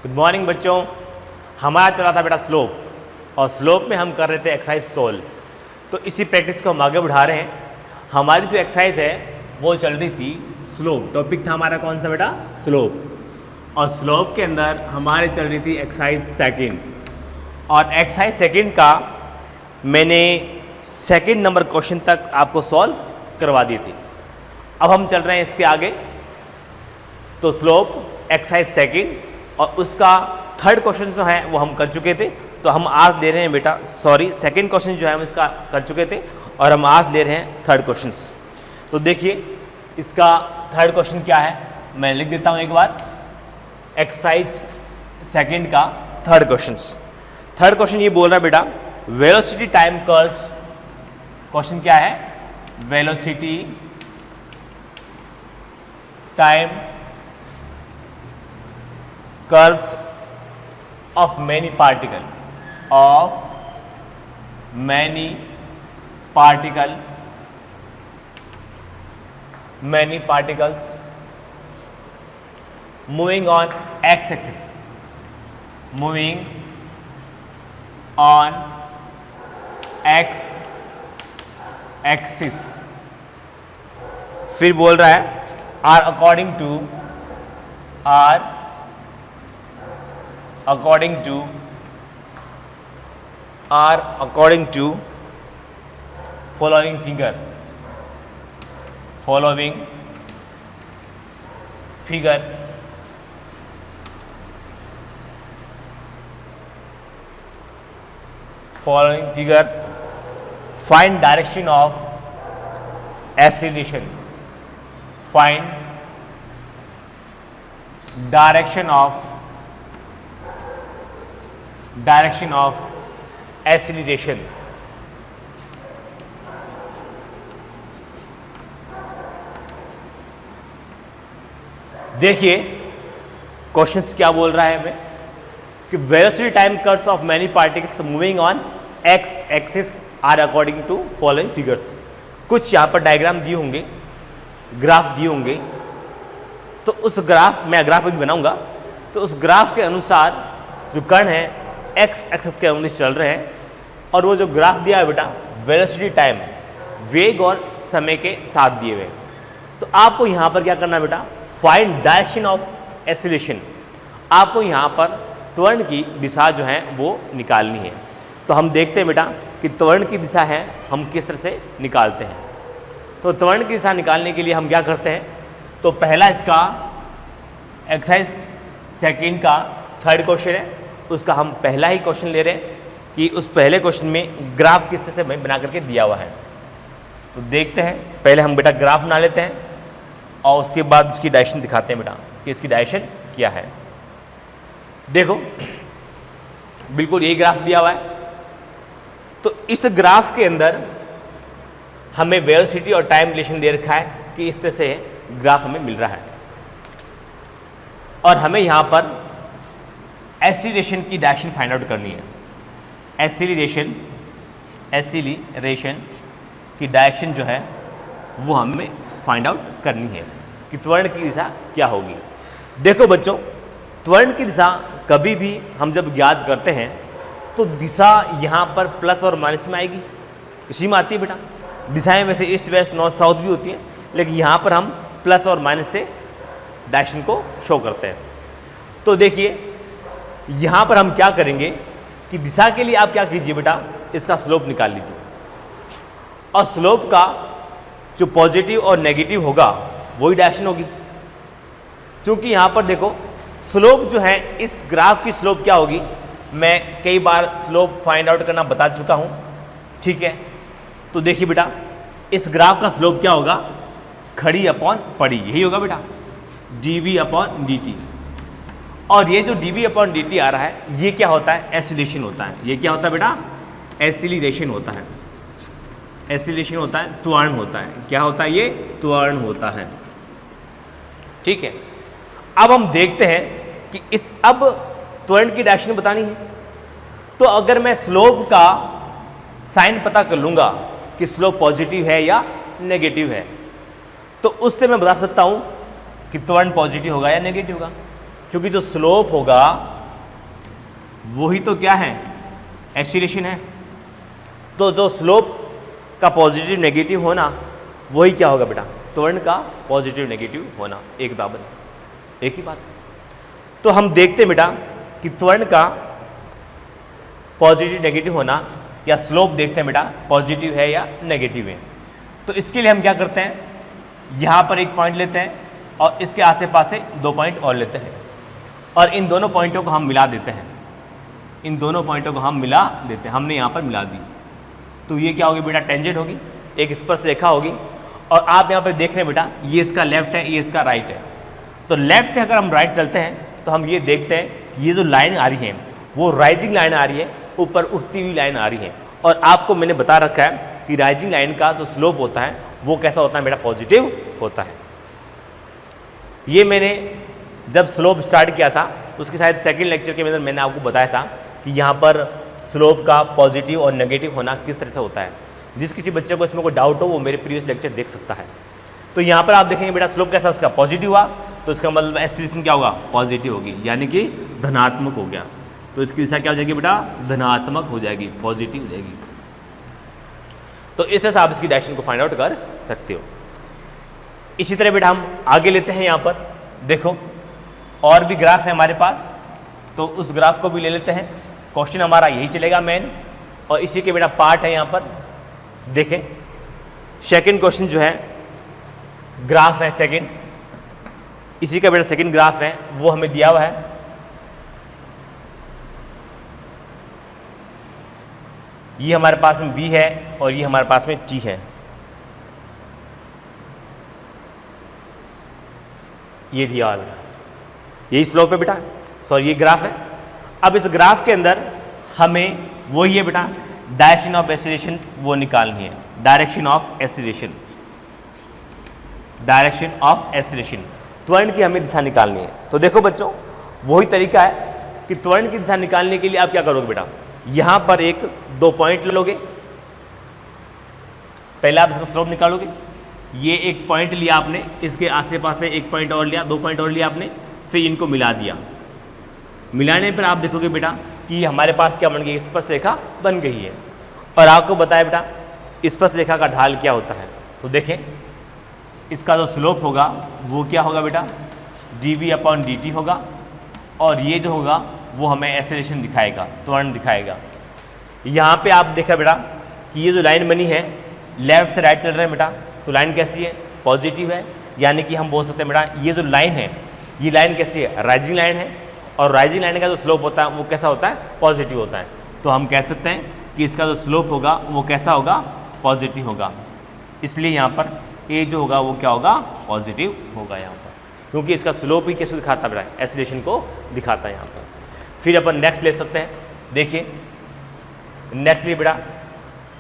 Good morning बच्चों। हमारा चला था बेटा स्लोप, और स्लोप में हम कर रहे थे एक्सरसाइज सोल्व। तो इसी प्रैक्टिस को हम आगे बढ़ा रहे हैं। हमारी जो एक्सरसाइज है वो चल रही थी स्लोप। टॉपिक था हमारा कौन सा बेटा? स्लोप। और स्लोप के अंदर हमारे चल रही थी एक्सरसाइज सेकंड, और एक्सरसाइज सेकंड का मैंने सेकंड नंबर क्वेश्चन तक आपको सॉल्व करवा दी थी। अब हम चल रहे हैं इसके आगे। तो स्लोप एक्सरसाइज सेकंड और उसका थर्ड क्वेश्चन जो है वो हम कर चुके थे। तो हम आज ले रहे हैं बेटा, सॉरी, सेकंड क्वेश्चन जो है हम इसका कर चुके थे और हम आज ले रहे हैं थर्ड क्वेश्चन। तो देखिए इसका थर्ड क्वेश्चन क्या है, मैं लिख देता हूँ एक बार। एक्सरसाइज सेकंड का थर्ड क्वेश्चन। थर्ड क्वेश्चन ये बोल रहा है बेटा, वेलोसिटी टाइम कर्व। क्वेश्चन क्या है? Velocity time curves of many particles moving on x-axis, moving on x-axis। फिर बोल रहा है are according to following figure find direction of acceleration, find direction of acceleration। देखिए क्वेश्चंस क्या बोल रहा है हमें कि velocity time curves of many particles moving on X axis are according to following figures. कुछ यहाँ पर डायग्राम दिए होंगे, ग्राफ दिए होंगे। तो उस ग्राफ, मैं ग्राफ भी बनाऊंगा, तो उस ग्राफ के अनुसार जो कण है एक्स एक्सिस के अनुसार चल रहे हैं। और वो जो ग्राफ दिया है बेटा, वेलोसिटी टाइम, वेग और समय के साथ दिए हुए। तो आपको यहाँ पर क्या करना है बेटा? Find direction of acceleration. आपको यहाँ पर त्वरण की दिशा जो है वो निकालनी है। तो हम देखते हैं बेटा कि त्वरण की दिशा है हम किस तरह से निकालते हैं। तो त्वरण की दिशा निकालने के लिए हम क्या करते हैं? तो पहला इसका एक्सरसाइज सेकंड का थर्ड क्वेश्चन है, उसका हम पहला ही क्वेश्चन ले रहे हैं कि उस पहले क्वेश्चन में ग्राफ किस तरह से बना करके दिया हुआ है। तो देखते हैं, पहले हम बेटा ग्राफ बना लेते हैं और उसके बाद इसकी डायरेक्शन दिखाते हैं बेटा कि इसकी डायरेक्शन क्या है। देखो बिल्कुल यही ग्राफ दिया हुआ है। तो इस ग्राफ के अंदर हमें वेलोसिटी और टाइम रिलेशन दे रखा है कि इस तरह से ग्राफ हमें मिल रहा है, और हमें यहाँ पर एक्सीलरेशन की डायरेक्शन फाइंड आउट करनी है। एक्सीलरेशन की डायरेक्शन जो है वो हमें फाइंड आउट करनी है कि त्वरण की दिशा क्या होगी। देखो बच्चों, त्वरण की दिशा कभी भी हम जब ज्ञात करते हैं तो दिशा यहाँ पर प्लस और माइनस में आएगी, इसी में आती है बेटा। दिशाएं वैसे ईस्ट वेस्ट नॉर्थ साउथ भी होती हैं, लेकिन यहाँ पर हम प्लस और माइनस से डायरेक्शन को शो करते हैं। तो देखिए यहाँ पर हम क्या करेंगे कि दिशा के लिए आप क्या कीजिए बेटा, इसका स्लोप निकाल लीजिए, और स्लोप का जो पॉजिटिव और नेगेटिव होगा वही डायरेक्शन होगी। क्योंकि यहाँ पर देखो स्लोप जो है, इस ग्राफ की स्लोप क्या होगी, मैं कई बार स्लोप फाइंड आउट करना बता चुका हूँ, ठीक है। तो देखिए बेटा इस ग्राफ का स्लोप क्या होगा, खड़ी अपॉन पड़ी, यही होगा बेटा, dv अपॉन dt। और ये जो dv अपॉन dt आ रहा है ये क्या होता है? एक्सीलरेशन होता है। ये क्या होता है बेटा? एक्सीलरेशन होता है। एक्सीलरेशन होता है, त्वरण होता है। क्या होता है? ये त्वरण होता है, ठीक है। अब हम देखते हैं कि इस अब त्वरण की डायरेक्शन बतानी है। तो अगर मैं स्लोप का साइन पता कर लूँगा कि स्लोप पॉजिटिव है या नेगेटिव है, तो उससे मैं बता सकता हूँ कि त्वरण पॉजिटिव होगा या नेगेटिव होगा। क्योंकि जो स्लोप होगा वही तो क्या है, एक्सीलरेशन है। तो जो स्लोप का पॉजिटिव नेगेटिव होना वही क्या होगा बेटा, त्वरण का पॉजिटिव नेगेटिव होना, एक बराबर, एक ही बात है। तो हम देखते हैं बेटा कि त्वरण का पॉजिटिव नेगेटिव होना या स्लोप देखते हैं बेटा पॉजिटिव है या नेगेटिव है। तो इसके लिए हम क्या करते हैं, यहाँ पर एक पॉइंट लेते हैं और इसके आसे पास से 2 पॉइंट और लेते हैं और इन दोनों पॉइंटों को हम मिला देते हैं, इन दोनों पॉइंटों को हम मिला देते हैं, हमने यहाँ पर मिला दी। तो ये क्या होगी बेटा, टेंजेंट होगी, एक स्पर्श रेखा होगी। और आप यहाँ पर देख रहे हैं बेटा ये इसका लेफ्ट है, ये इसका राइट है। तो लेफ्ट से अगर हम राइट चलते हैं तो हम ये देखते हैं कि ये जो लाइन आ रही है वो राइजिंग लाइन आ रही है, ऊपर उठती हुई लाइन आ रही है। और आपको मैंने बता रखा है कि राइजिंग लाइन का जो स्लोप होता है वो कैसा होता है बेटा, पॉजिटिव होता है। ये मैंने जब स्लोप स्टार्ट किया था उसके शायद सेकंड लेक्चर के अंदर मैंने आपको बताया था कि यहाँ पर स्लोप का पॉजिटिव और नेगेटिव होना किस तरह से होता है। जिस किसी बच्चे को इसमें कोई डाउट हो वो मेरे प्रीवियस लेक्चर देख सकता है। तो यहाँ पर आप देखेंगे बेटा स्लोप कैसा, उसका पॉजिटिव हुआ तो इसका मतलब एक्सीलरेशन क्या होगा, पॉजिटिव होगी, यानी कि धनात्मक हो गया। तो इसकी दिशा क्या हो जाएगी बेटा, धनात्मक हो जाएगी, पॉजिटिव हो जाएगी। तो इस तरह से आप इसकी डायरेक्शन को फाइंड आउट कर सकते हो। इसी तरह बेटा हम आगे लेते हैं, यहाँ पर देखो और भी ग्राफ है हमारे पास, तो उस ग्राफ को भी ले लेते हैं। क्वेश्चन हमारा यही चलेगा मेन, और इसी के बेटा पार्ट है यहाँ पर। देखें सेकंड क्वेश्चन जो है, ग्राफ है सेकंड, इसी का बेटा सेकंड ग्राफ है, वो हमें दिया हुआ है। ये हमारे पास में v है और ये हमारे पास में t है। ये दिया हुआ बेटा, यही स्लोप है बेटा, सॉरी ये ग्राफ है। अब इस ग्राफ के अंदर हमें वही है बेटा डायरेक्शन ऑफ एक्सीलरेशन वो निकालनी है, direction of acceleration, direction of acceleration, त्वरण की हमें दिशा निकालनी है। तो देखो बच्चों वही तरीका है कि त्वरण की दिशा निकालने के लिए आप क्या करोगे बेटा, यहाँ पर 1-2 पॉइंट लोगे, पहले आप इसका स्लोप निकालोगे। ये एक पॉइंट लिया आपने, इसके आसे पास से एक पॉइंट और लिया, 2 पॉइंट और लिया आपने, फिर इनको मिला दिया। मिलाने पर आप देखोगे बेटा कि हमारे पास क्या बन गई, स्पर्श रेखा बन गई है। और आपको बताया बेटा स्पर्श रेखा का ढाल क्या होता है। तो देखें इसका जो स्लोप होगा वो क्या होगा बेटा, dv/dt होगा, और ये जो होगा वो हमें एक्सेलरेशन दिखाएगा, त्वरण दिखाएगा। यहाँ पे आप देखा बेटा कि ये जो लाइन बनी है लेफ्ट से राइट चल रहे हैं बेटा, तो लाइन कैसी है, पॉजिटिव है, यानी कि हम बोल सकते हैं बेटा ये जो लाइन है ये लाइन कैसी है, राइजिंग लाइन है, और राइजिंग लाइन का जो स्लोप होता है वो कैसा होता है, पॉजिटिव होता है। तो हम कह सकते हैं कि इसका जो स्लोप होगा वो कैसा होगा, पॉजिटिव होगा। इसलिए यहाँ पर ए जो होगा वो क्या होगा, पॉजिटिव होगा यहाँ पर, क्योंकि इसका स्लोप ही कैसे दिखाता है बेटा, एक्सीलरेशन को दिखाता है यहाँ पर। फिर अपन नेक्स्ट ले सकते हैं, देखिए नेक्स्ट लिए बेटा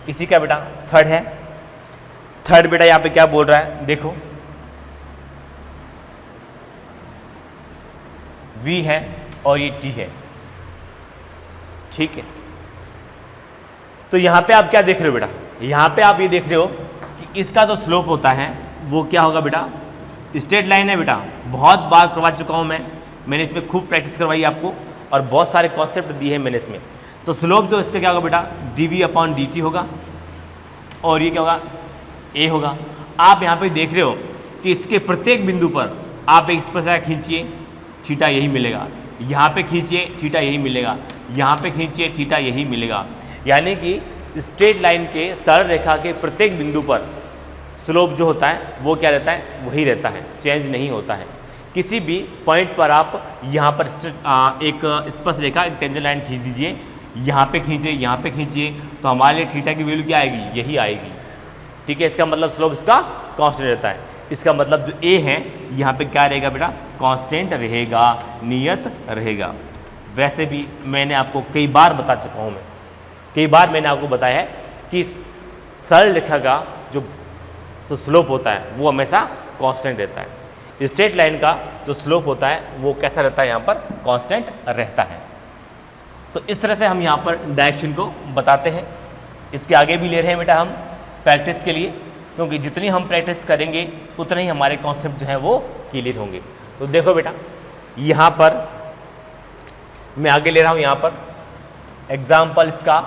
इसी का बेटा थर्ड है। थर्ड बेटा यहाँ पे क्या बोल रहा है, देखो v है और ये t है, ठीक है। तो यहाँ पे आप क्या देख रहे हो बेटा, यहाँ पे आप ये देख रहे हो कि इसका जो स्लोप होता है वो क्या होगा बेटा, स्ट्रेट लाइन है बेटा। बहुत बार करवा चुका हूँ मैंने इसमें खूब प्रैक्टिस करवाई आपको, और बहुत सारे कॉन्सेप्ट दिए हैं मैंने इसमें। तो स्लोप जो इसका क्या होगा बेटा, dv/dt होगा, और ये क्या होगा, a होगा। आप यहाँ पे देख रहे हो कि इसके प्रत्येक बिंदु पर आप एक स्पर्शरेखा खींचिए, थीटा यही मिलेगा, यहाँ पे खींचिए थीटा यही मिलेगा, यहाँ पे खींचिए थीटा यही मिलेगा। यानी कि स्ट्रेट लाइन के सरल रेखा के प्रत्येक बिंदु पर स्लोप जो होता है वो क्या रहता है, वही रहता है, चेंज नहीं होता है। किसी भी पॉइंट पर आप यहाँ पर एक स्पर्श रेखा, एक टेंजेंट लाइन खींच दीजिए, यहाँ पे खींचिए, यहाँ पे खींचिए, तो हमारे लिए थीटा की वैल्यू क्या आएगी, यही आएगी, ठीक है। इसका मतलब स्लोप इसका कांस्टेंट रहता है। इसका मतलब जो ए है यहाँ पे क्या रहेगा बेटा, कांस्टेंट रहेगा, नियत रहेगा। वैसे भी मैंने आपको कई बार बता चुका हूँ, कई बार मैंने आपको बताया है कि सरल रेखा का जो स्लोप होता है वो हमेशा कांस्टेंट रहता है। स्ट्रेट लाइन का जो स्लोप होता है वो कैसा रहता है, यहाँ पर कांस्टेंट रहता है। तो इस तरह से हम यहाँ पर डायरेक्शन को बताते हैं। इसके आगे भी ले रहे हैं बेटा हम प्रैक्टिस के लिए, क्योंकि जितनी हम प्रैक्टिस करेंगे उतने ही हमारे कॉन्सेप्ट जो हैं वो क्लियर होंगे। तो देखो बेटा यहाँ पर मैं आगे ले रहा हूँ, यहाँ पर एग्जाम्पल इसका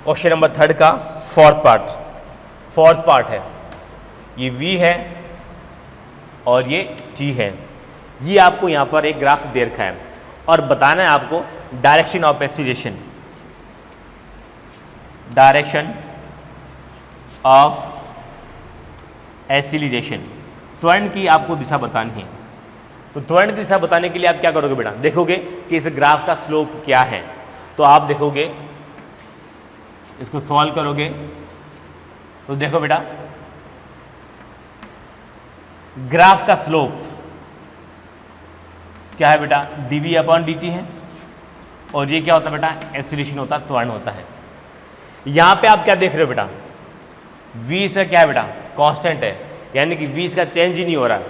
क्वेश्चन नंबर 3 का फोर्थ पार्ट है। ये V है और ये T है। ये आपको यहाँ पर एक ग्राफ दे रखा है और बताना है आपको डायरेक्शन ऑफ एक्सीलरेशन, त्वरण की आपको दिशा बतानी है। तो त्वरण की दिशा बताने के लिए आप क्या करोगे बेटा, देखोगे कि इस ग्राफ का स्लोप क्या है। तो आप देखोगे, इसको सॉल्व करोगे तो देखो बेटा, ग्राफ का स्लोप क्या है बेटा, dv/dt है और ये क्या होता है बेटा, एक्सीलरेशन होता है, त्वरण होता है। यहां पे आप क्या देख रहे हो बेटा, v इसका क्या है बेटा, कांस्टेंट है, यानी कि v इसका चेंज ही नहीं हो रहा है।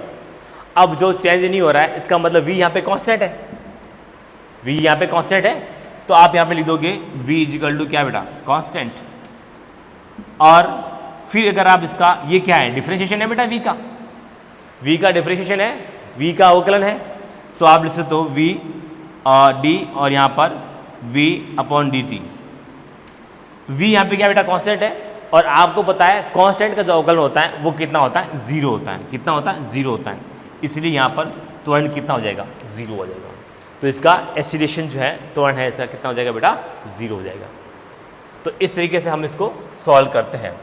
अब जो चेंज नहीं हो रहा है इसका मतलब v यहाँ पे कांस्टेंट है, v यहाँ पे कांस्टेंट है। तो आप यहाँ पे लिख दोगे v इक्वल टू क्या बेटा, कांस्टेंट। और फिर अगर आप इसका, ये क्या है, डिफरेंशिएशन है बेटा, v का डिफरेंशिएशन है, v का अवकलन है। तो आप लिख सकते हो v और d और यहाँ पर v/dt। तो v यहाँ पे क्या बेटा, कांस्टेंट है और आपको पता है कांस्टेंट का जो अवकलन होता है वो कितना होता है, 0 होता है। कितना होता है, 0 होता है। इसलिए यहाँ पर त्वरण कितना हो जाएगा, 0 हो जाएगा। तो इसका एक्सीलरेशन जो है, त्वरण है, इसका कितना हो जाएगा बेटा, 0 हो जाएगा। तो इस तरीके से हम इसको सॉल्व करते हैं।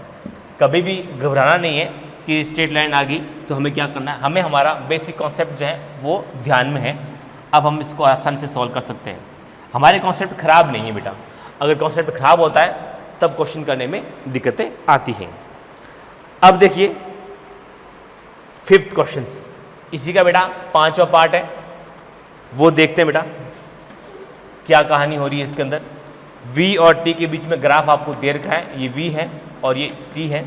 कभी भी घबराना नहीं है कि स्ट्रेट लाइन आ गई तो हमें क्या करना है, हमें हमारा बेसिक कॉन्सेप्ट जो है वो ध्यान में है। अब हम इसको आसानी से सॉल्व कर सकते हैं। हमारे कॉन्सेप्ट खराब नहीं है बेटा, अगर कॉन्सेप्ट खराब होता है तब क्वेश्चन करने में दिक्कतें आती हैं। अब देखिए 5th क्वेश्चन, इसी का बेटा 5वां पार्ट है, वो देखते हैं बेटा क्या कहानी हो रही है इसके अंदर। v और t के बीच में ग्राफ आपको दे रखा है, ये v है और ये t है।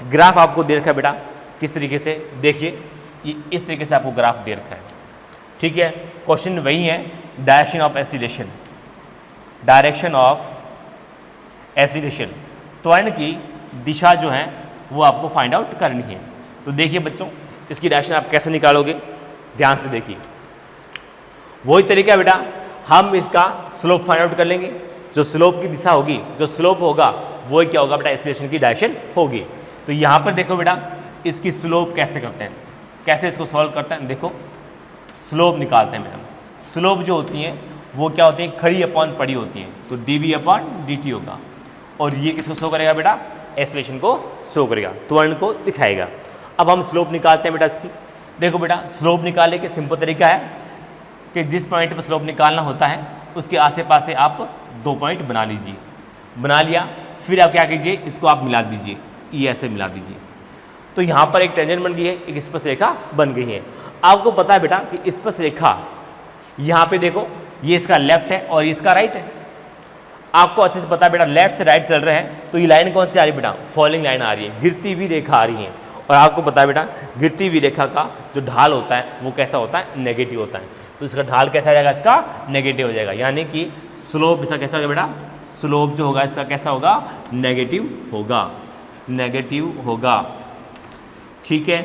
ग्राफ आपको दे रखा है बेटा किस तरीके से, देखिए ये इस तरीके से आपको ग्राफ दे रखा है, ठीक है। क्वेश्चन वही है, डायरेक्शन ऑफ एक्सीलरेशन, त्वरण की दिशा जो है वो आपको फाइंड आउट करनी है। तो देखिए बच्चों, इसकी डायरेक्शन आप कैसे निकालोगे, ध्यान से देखिए। वही तरीका है बेटा, हम इसका स्लोप फाइंड आउट कर लेंगे। जो स्लोप की दिशा होगी, जो स्लोप होगा वही क्या होगा बेटा, एक्सीलरेशन की डायरेक्शन होगी। तो यहाँ पर देखो बेटा, इसकी स्लोप कैसे करते हैं, कैसे इसको सॉल्व करते हैं। देखो स्लोप निकालते हैं बेटा। स्लोप जो होती हैं वो क्या होती है, खड़ी अपॉन पड़ी होती हैं। तो dv/dt होगा और ये किसको शो करेगा बेटा, एक्सीलरेशन को शो करेगा, त्वरण को दिखाएगा। अब हम स्लोप निकालते हैं बेटा इसकी। देखो बेटा, स्लोप निकालने के सिंपल तरीका है कि जिस पॉइंट पर स्लोप निकालना होता है उसके आसे पासे आप 2 पॉइंट बना लीजिए। बना लिया, फिर आप क्या कीजिए, इसको आप मिला दीजिए, ये ऐसे मिला दीजिए। तो यहाँ पर एक टेंजेंट बन गई है, एक स्पर्शरेखा बन गई है। आपको पता है बेटा कि स्पर्शरेखा यहाँ पे देखो, ये इसका लेफ्ट है और ये इसका राइट है। आपको अच्छे से पता है बेटा, लेफ्ट से राइट चल रहे हैं तो ये लाइन कौन सी आ रही है बेटा, फॉलिंग लाइन आ रही है, गिरती हुई रेखा आ रही है। और आपको पता है बेटा, गिरती हुई रेखा का जो ढाल होता है वो कैसा होता है, नेगेटिव होता है। तो इसका ढाल कैसा आ जाएगा, इसका नेगेटिव हो जाएगा, यानी कि स्लोप इसका कैसा होगा बेटा, स्लोप जो होगा इसका कैसा होगा, नेगेटिव होगा, ठीक है।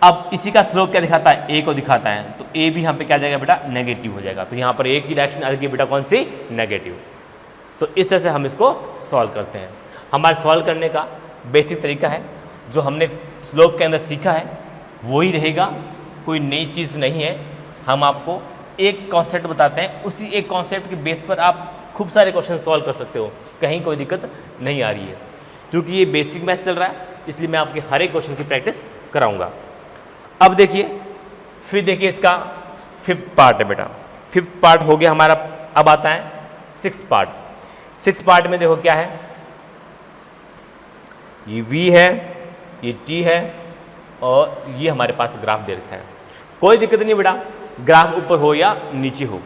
अब इसी का स्लोप क्या दिखाता है, ए को दिखाता है, तो ए भी यहाँ पे क्या जाएगा बेटा, नेगेटिव हो जाएगा। तो यहाँ पर ए की डायरेक्शन आ गई बेटा कौन सी, नेगेटिव। तो इस तरह से हम इसको सॉल्व करते हैं। हमारे सॉल्व करने का बेसिक तरीका है, जो हमने स्लोप के अंदर सीखा है वही रहेगा, कोई नई चीज़ नहीं है। हम आपको एक कॉन्सेप्ट बताते हैं, उसी एक कॉन्सेप्ट के बेस पर आप खूब सारे क्वेश्चन सॉल्व कर सकते हो, कहीं कोई दिक्कत नहीं आ रही है। क्योंकि ये बेसिक मैथ चल रहा है इसलिए मैं आपके हर एक क्वेश्चन की प्रैक्टिस कराऊंगा। अब देखिए, फिर देखिए इसका 5th पार्ट है बेटा। 5th पार्ट हो गया हमारा। अब आता है 6th पार्ट। 6th पार्ट में देखो क्या है, ये v है, ये t है और ये हमारे पास ग्राफ दे रखा है। कोई दिक्कत नहीं बेटा, ग्राफ ऊपर हो या नीचे हो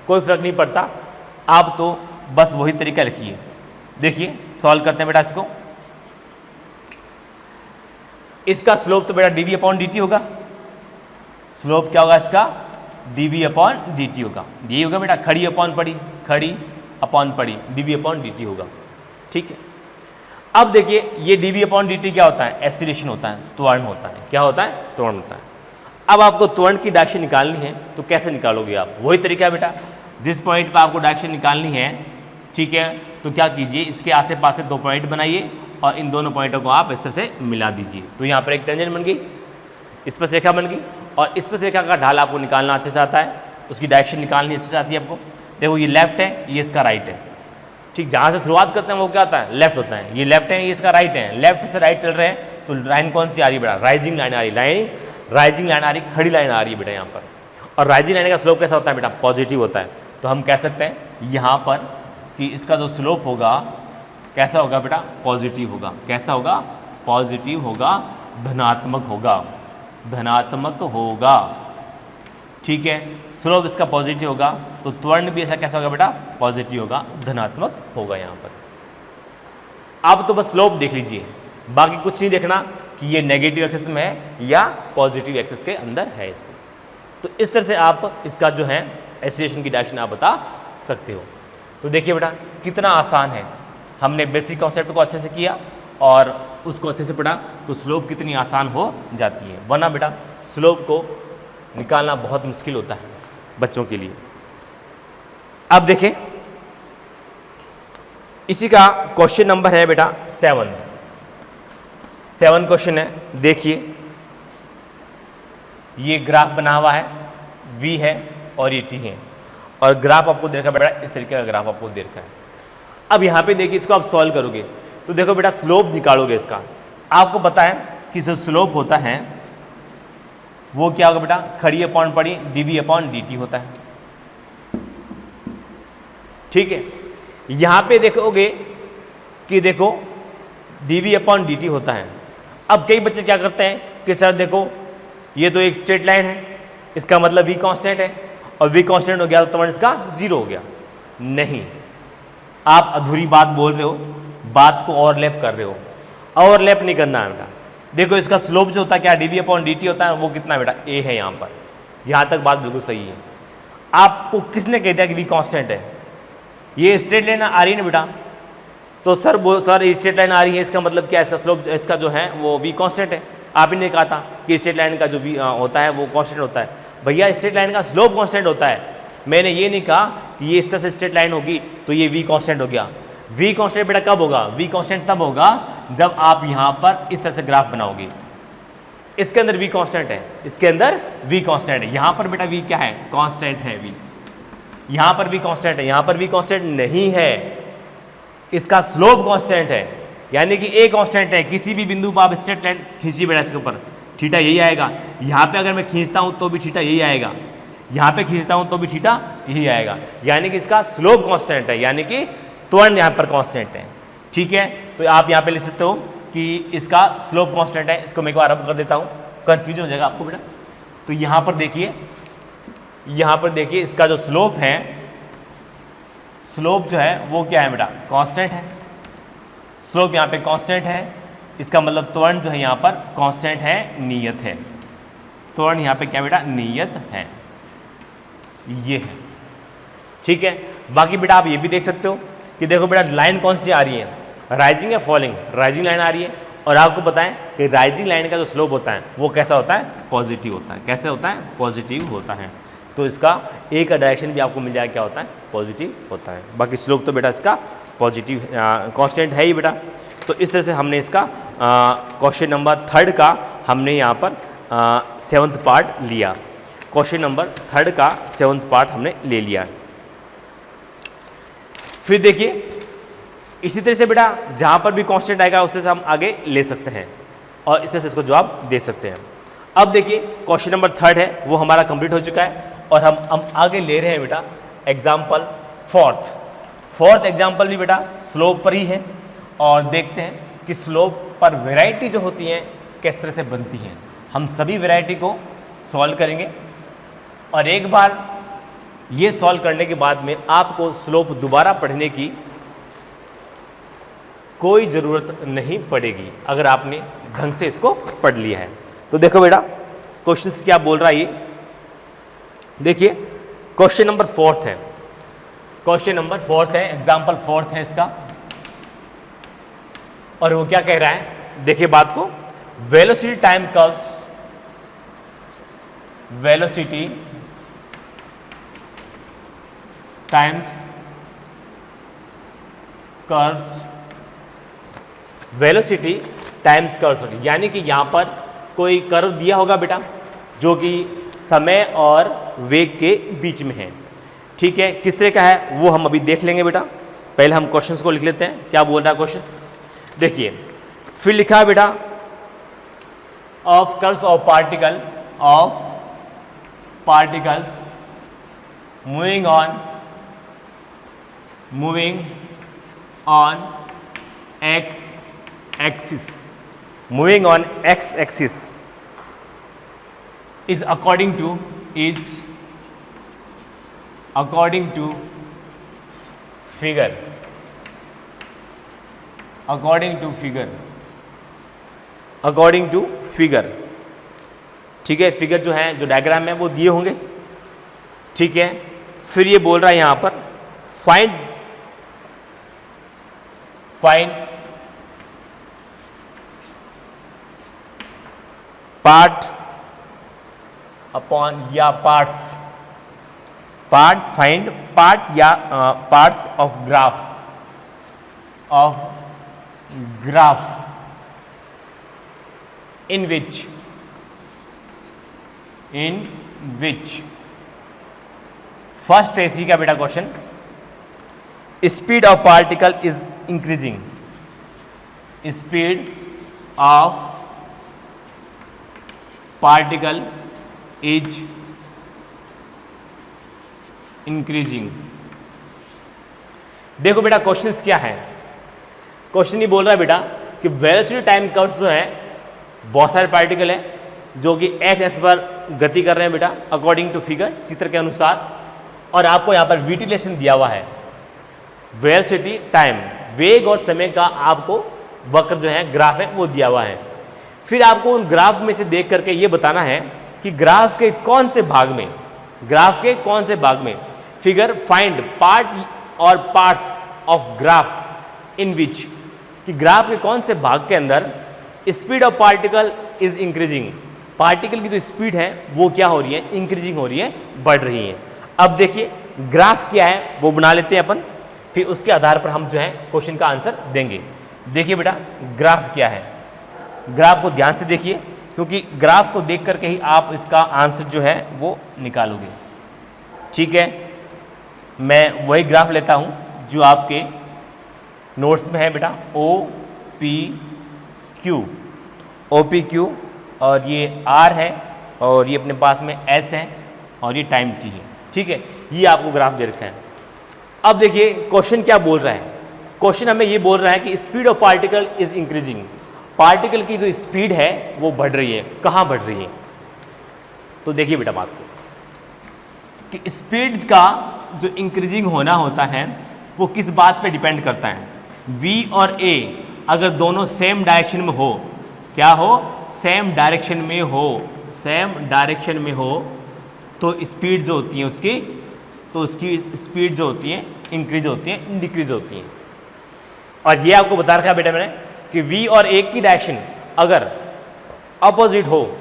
कोई फर्क नहीं पड़ता, आप तो बस वही तरीका लिखिए। देखिए सॉल्व करते हैं बेटा इसको। इसका स्लोप तो बेटा dv/dt होगा। स्लोप क्या होगा इसका, dv/dt होगा। यही होगा बेटा, खड़ी अपॉन पड़ी, dv/dt होगा, ठीक है। अब देखिए ये dv/dt क्या होता है, एक्सीलरेशन होता है, त्वरण होता है। क्या होता है, त्वरण होता है। अब आपको त्वरण की डायरेक्शन निकालनी है, तो कैसे निकालोगे आप? वही तरीका है बेटा, जिस पॉइंट पर आपको डायरेक्शन निकालनी है, ठीक है, तो क्या कीजिए, इसके आसे पास 2 पॉइंट बनाइए और इन दोनों पॉइंटों को आप इस तरह से मिला दीजिए। तो यहाँ पर एक टेंजेंट बन गई, स्पर्श रेखा बन गई, और स्पर्श रेखा का ढाल आपको निकालना अच्छे से आता है, उसकी डायरेक्शन निकालनी अच्छे से आती है आपको। देखो ये लेफ्ट है, ये इसका राइट है, ठीक, जहाँ से शुरुआत करते हैं वो क्या होता है? लेफ्ट होता है। ये लेफ्ट है, ये इसका राइट है, लेफ्ट से राइट चल रहे हैं, तो लाइन कौन सी आ रही है बेटा? राइजिंग लाइन आ रही है, राइजिंग लाइन आ रही, खड़ी लाइन आ रही है बेटा यहाँ पर। और राइजिंग लाइन का स्लोप कैसा होता है बेटा? पॉजिटिव होता है। तो हम कह सकते हैं यहाँ पर कि इसका जो स्लोप होगा कैसा होगा बेटा? पॉजिटिव होगा। कैसा होगा? पॉजिटिव होगा, धनात्मक होगा, धनात्मक होगा, ठीक है। स्लोप इसका पॉजिटिव होगा, तो त्वरण भी ऐसा कैसा होगा बेटा? पॉजिटिव होगा, धनात्मक होगा यहाँ पर। आप तो बस स्लोप देख लीजिए, बाकी कुछ नहीं देखना कि ये नेगेटिव एक्सिस में है या पॉजिटिव एक्सिस के अंदर है इसको। तो इस तरह से आप इसका जो है एक्सीलरेशन की डायरेक्शन आप बता सकते हो। तो देखिए बेटा कितना आसान है, हमने बेसिक कॉन्सेप्ट को अच्छे से किया और उसको अच्छे से पढ़ा, तो स्लोप कितनी आसान हो जाती है। वरना बेटा स्लोप को निकालना बहुत मुश्किल होता है बच्चों के लिए। अब देखें, इसी का क्वेश्चन नंबर है बेटा 7 क्वेश्चन है। देखिए ये ग्राफ बना हुआ है, V है और ये T है, और ग्राफ आपको देखा बेटा इस तरीके का ग्राफ आपको देखा है। अब यहाँ पे देखिए, इसको आप सॉल्व करोगे तो देखो बेटा स्लोप निकालोगे इसका। आपको पता है कि जो स्लोप होता है वो क्या होगा बेटा? खड़ी अपॉन पड़ी dV/dt होता है, ठीक है। यहाँ पे देखोगे कि देखो dV/dt होता है। अब कई बच्चे क्या करते हैं कि सर देखो ये तो एक स्ट्रेट लाइन है, इसका मतलब V कांस्टेंट है, और V कांस्टेंट हो गया तो त्वरण इसका 0 हो गया। नहीं, आप अधूरी बात बोल रहे हो, बात को ओवरलैप कर रहे हो। ओवरलैप नहीं करना है बेटा। देखो इसका स्लोप जो होता है क्या? dV/dt होता है, वो कितना बेटा? A है यहाँ पर। यहाँ तक बात बिल्कुल सही है। आपको किसने कह दिया कि V कांस्टेंट है? ये स्ट्रेट लाइन आ रही है ना बेटा, तो सर ये स्ट्रेट लाइन आ रही है, इसका मतलब क्या? इसका स्लोप इसका जो है वो V कांस्टेंट है। आप ही ने कहा था कि स्ट्रेट लाइन का जो V होता है वो कांस्टेंट होता है। भैया स्ट्रेट लाइन का स्लोप कांस्टेंट होता है, मैंने ये नहीं कहा कि ये इस तरह से स्ट्रेट लाइन होगी तो ये V कांस्टेंट हो गया। V कांस्टेंट बेटा कब होगा? V कांस्टेंट तब होगा जब आप यहाँ पर इस तरह से ग्राफ बनाओगे। इसके अंदर V कांस्टेंट है, इसके अंदर V कांस्टेंट है। यहाँ पर बेटा V क्या है? कांस्टेंट है V। यहाँ पर V कांस्टेंट है, यहाँ पर V कांस्टेंट नहीं है, इसका स्लोप कांस्टेंट है, यानी कि A कांस्टेंट है। किसी भी बिंदु पर आप स्ट्रेट लाइन खींचिए बेटा, इसके ऊपर थीटा यही आएगा। यहाँ पे अगर मैं खींचता हूँ तो भी थीटा यही आएगा, यहाँ पे खींचता हूँ तो भी थीटा यही आएगा, यानी कि इसका स्लोप कांस्टेंट है, यानी कि त्वरण यहाँ पर कांस्टेंट है, ठीक है। तो आप यहाँ पे लिख सकते हो कि इसका स्लोप कांस्टेंट है। इसको मैं एक बार रब कर देता हूँ, कन्फ्यूजन हो जाएगा आपको बेटा। तो यहाँ पर देखिए, यहाँ पर देखिए इसका जो स्लोप है, स्लोप जो है वो क्या है बेटा? कांस्टेंट है। स्लोप यहाँ पे कांस्टेंट है, इसका मतलब त्वरण जो है यहाँ पर कांस्टेंट है, नियत है। त्वरण यहाँ पे क्या बेटा? नियत है, ये है, ठीक है। बाकी बेटा आप ये भी देख सकते हो कि देखो बेटा लाइन कौन सी आ रही है? राइजिंग या फॉलिंग? राइजिंग लाइन आ रही है, और आपको पता है कि राइजिंग लाइन का जो स्लोप होता है वो कैसा होता है? पॉजिटिव होता है। कैसे होता है? पॉजिटिव होता है। तो इसका A का डायरेक्शन भी आपको मिल जाएगा, क्या होता है? पॉजिटिव होता है। बाकी स्लोप तो बेटा इसका पॉजिटिव कांस्टेंट है ही बेटा। तो इस तरह से हमने इसका क्वेश्चन नंबर 3 का हमने यहाँ पर 7th पार्ट लिया। क्वेश्चन नंबर 3 का 7th पार्ट हमने ले लिया। फिर देखिए इसी तरह से बेटा जहाँ पर भी कांस्टेंट आएगा उस तरह से हम आगे ले सकते हैं और इस तरह से इसको जवाब दे सकते हैं। अब देखिए क्वेश्चन नंबर 3 है वो हमारा कंप्लीट हो चुका है, और हम आगे ले रहे हैं बेटा एग्जाम्पल 4th एग्जाम्पल भी बेटा स्लोप पर ही है, और देखते हैं कि स्लोप पर वैरायटी जो होती हैं किस तरह से बनती हैं। हम सभी वैरायटी को सॉल्व करेंगे, और एक बार ये सॉल्व करने के बाद में आपको स्लोप दोबारा पढ़ने की कोई ज़रूरत नहीं पड़ेगी अगर आपने ढंग से इसको पढ़ लिया है। तो देखो बेटा क्वेश्चन क्या बोल रहा है ये, देखिए क्वेश्चन नंबर 4th है, क्वेश्चन नंबर 4th है, एग्जाम्पल 4th है इसका, और वो क्या कह रहा है? देखिए बात को, velocity time curves velocity times curves, velocity times curves, यानी कि यहाँ पर कोई कर्व दिया होगा बेटा जो कि समय और वेग के बीच में है। ठीक है, किस तरह का है वो हम अभी देख लेंगे बेटा। पहले हम क्वेश्चंस को लिख लेते हैं, क्या बोल रहा है क्वेश्चंस देखिए। फिर लिखा है बेटा of curves of particles moving on x axis, moving on x axis is according to figure, ठीक है। फिगर जो है, जो डायग्राम है वो दिए होंगे। ठीक है, फिर ये बोल रहा है यहां पर फाइंड पार्ट अपॉन या पार्ट्स या parts of graph in which first ऐसी का बेटा question, speed of particle is increasing, speed of particle is increasing. देखो बेटा क्वेश्चंस क्या है, क्वेश्चन ये बोल रहा है बेटा कि वेलोसिटी टाइम कर्व्स जो है, बहुत सारे पार्टिकल है जो कि एक्स एक्सिस पर गति कर रहे हैं बेटा अकॉर्डिंग टू फिगर, चित्र के अनुसार, और आपको यहाँ पर वीटी रिलेशन दिया हुआ है। वेलोसिटी टाइम, वेग और समय का आपको वक्र जो है, ग्राफ है, वो दिया हुआ है। फिर आपको उन ग्राफ में से देख करके ये बताना है कि ग्राफ के कौन से भाग में फिगर फाइंड पार्ट और पार्ट्स ऑफ ग्राफ इन विच, कि ग्राफ के कौन से भाग के अंदर speed of particle is increasing, particle की जो स्पीड है वो क्या हो रही है, इंक्रीजिंग हो रही है, बढ़ रही है। अब देखिए ग्राफ क्या है वो बना लेते हैं अपन, फिर उसके आधार पर हम जो है क्वेश्चन का आंसर देंगे। देखिए बेटा ग्राफ क्या है, ग्राफ को ध्यान से देखिए, क्योंकि ग्राफ को देख करके ही आप इसका आंसर जो है वो निकालोगे। ठीक है, मैं वही ग्राफ लेता हूँ जो आपके नोट्स में है बेटा, OPQ, और ये R है, और ये अपने पास में S है, और ये टाइम T है। ठीक है, ये आपको ग्राफ दे रखा है। अब देखिए क्वेश्चन क्या बोल रहा है, क्वेश्चन हमें ये बोल रहा है कि speed of particle is increasing, particle की जो स्पीड है वो बढ़ रही है। कहाँ बढ़ रही है, तो देखिए बेटा बात को, कि स्पीड का जो इंक्रीजिंग होना होता है वो किस बात पे डिपेंड करता है। V और A अगर दोनों सेम डायरेक्शन में हो, क्या हो, सेम डायरेक्शन में हो, तो स्पीड जो होती है उसकी स्पीड जो होती है इंक्रीज होती है, डिक्रीज होती है। और ये आपको बता रखा है बेटा मैंने कि V और A की डायरेक्शन अगर अपोजिट हो,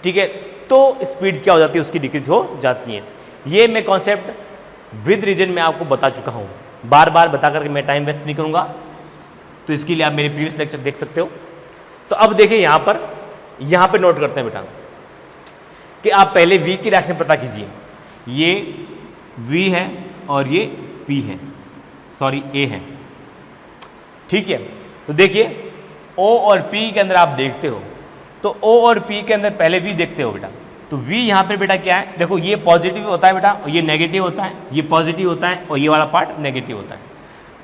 ठीक है, तो स्पीड क्या हो जाती है, उसकी डिक्रीज हो जाती है। ये मैं कॉन्सेप्ट विद रीजन में आपको बता चुका हूँ, बार बार बता करके मैं टाइम वेस्ट नहीं करूँगा, तो इसके लिए आप मेरे प्रीवियस लेक्चर देख सकते हो। तो अब देखिए यहाँ पर नोट करते हैं बेटा कि आप पहले V की डायरेक्शन पता कीजिए, ये V है और ये P है, सॉरी A है। ठीक है, तो देखिए O और P के अंदर आप देखते हो, तो O और P के अंदर पहले V देखते हो बेटा, तो V यहाँ पर बेटा क्या है, देखो ये पॉजिटिव होता है बेटा, और ये नेगेटिव होता है, ये पॉजिटिव होता है और ये वाला पार्ट नेगेटिव होता है।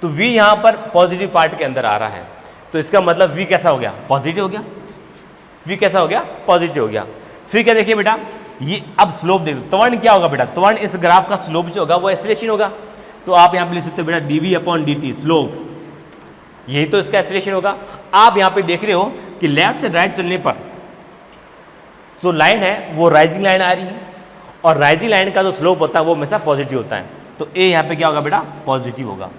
तो V यहाँ पर पॉजिटिव पार्ट के अंदर आ रहा है, तो इसका मतलब V कैसा हो गया, पॉजिटिव हो गया। V कैसा हो गया, पॉजिटिव हो गया। फिर क्या देखिए बेटा, ये अब स्लोप देखो, त्वरण क्या होगा बेटा, त्वरण इस ग्राफ का स्लोप जो होगा वो एक्सीलरेशन होगा। तो आप यहाँ पे लिख सकते हो बेटा dV/dt स्लोप, यही तो इसका एक्सीलरेशन होगा। आप यहाँ पे देख रहे हो कि लेफ्ट से राइट चलने पर जो लाइन है वो राइजिंग लाइन आ रही है, और राइजिंग लाइन का जो स्लोप होता है वो हमेशा पॉजिटिव होता है। तो A यहाँ पे क्या होगा बेटा, पॉजिटिव होगा।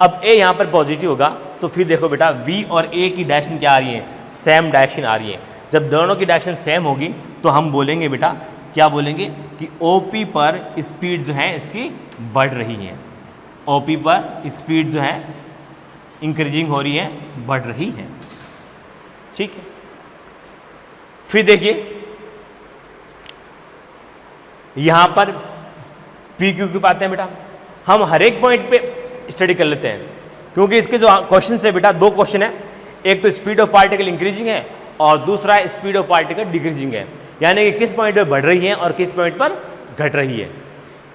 अब A यहाँ पर पॉजिटिव होगा, तो फिर देखो बेटा V और A की डायरेक्शन क्या आ रही है, सेम डायरेक्शन आ रही है। जब दोनों की डायरेक्शन सेम होगी तो हम बोलेंगे बेटा क्या बोलेंगे कि OP पर स्पीड जो है इसकी बढ़ रही है, OP पर स्पीड जो है इंक्रीजिंग हो रही है, बढ़ रही है। ठीक है, फिर देखिए यहां पर PQ पे आते हैं बेटा। हम हर एक पॉइंट पे स्टडी कर लेते हैं, क्योंकि इसके जो क्वेश्चन है बेटा, दो क्वेश्चन है, एक तो स्पीड ऑफ पार्टिकल इंक्रीजिंग है और दूसरा स्पीड ऑफ पार्टिकल डिक्रीजिंग है, यानी कि किस पॉइंट पर बढ़ रही है और किस पॉइंट पर घट रही है।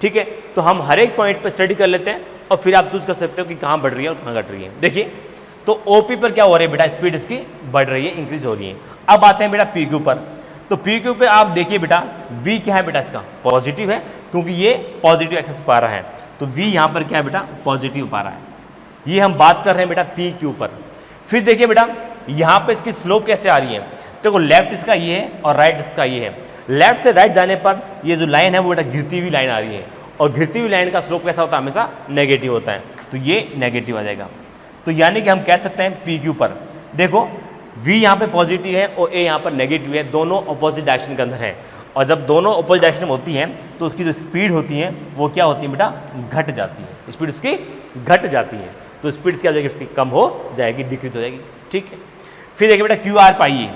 ठीक है, तो हम हर एक पॉइंट पर स्टडी कर लेते हैं और फिर आप चूज कर सकते हो कि कहाँ बढ़ रही है और कहाँ घट रही है। देखिए तो OP पर क्या हो रहा है बेटा, स्पीड इसकी बढ़ रही है, इंक्रीज हो रही है। अब आते हैं बेटा PQ पर, तो PQ पे आप देखिए बेटा V क्या है बेटा, इसका पॉजिटिव है, क्योंकि ये पॉजिटिव एक्सेस पा रहा है, तो V यहाँ पर क्या है बेटा, पॉजिटिव पा रहा है। ये हम बात कर रहे हैं बेटा PQ पर। फिर देखिए बेटा यहाँ पे इसकी स्लोप कैसे आ रही है, देखो लेफ्ट इसका ये है और राइट इसका ये है। लेफ्ट से राइट जाने पर ये जो लाइन है वो बेटा गिरती हुई लाइन आ रही है, और गिरती हुई लाइन का स्लोप कैसा होता है, हमेशा नेगेटिव होता है, तो ये नेगेटिव आ जाएगा। तो यानी कि हम कह सकते हैं PQ पर देखो V यहाँ पे पॉजिटिव है और A यहाँ पर नेगेटिव है, दोनों अपोजिट डायरेक्शन के अंदर है, और जब दोनों अपोजिट डायरेक्शन में होती हैं तो उसकी जो स्पीड होती है वो क्या होती है बेटा, घट जाती है, स्पीड उसकी घट जाती है, तो स्पीड क्या हो जाएगी, उसकी कम हो जाएगी, डिक्रीज हो जाएगी। ठीक है, फिर देखिए बेटा QR पर आइए।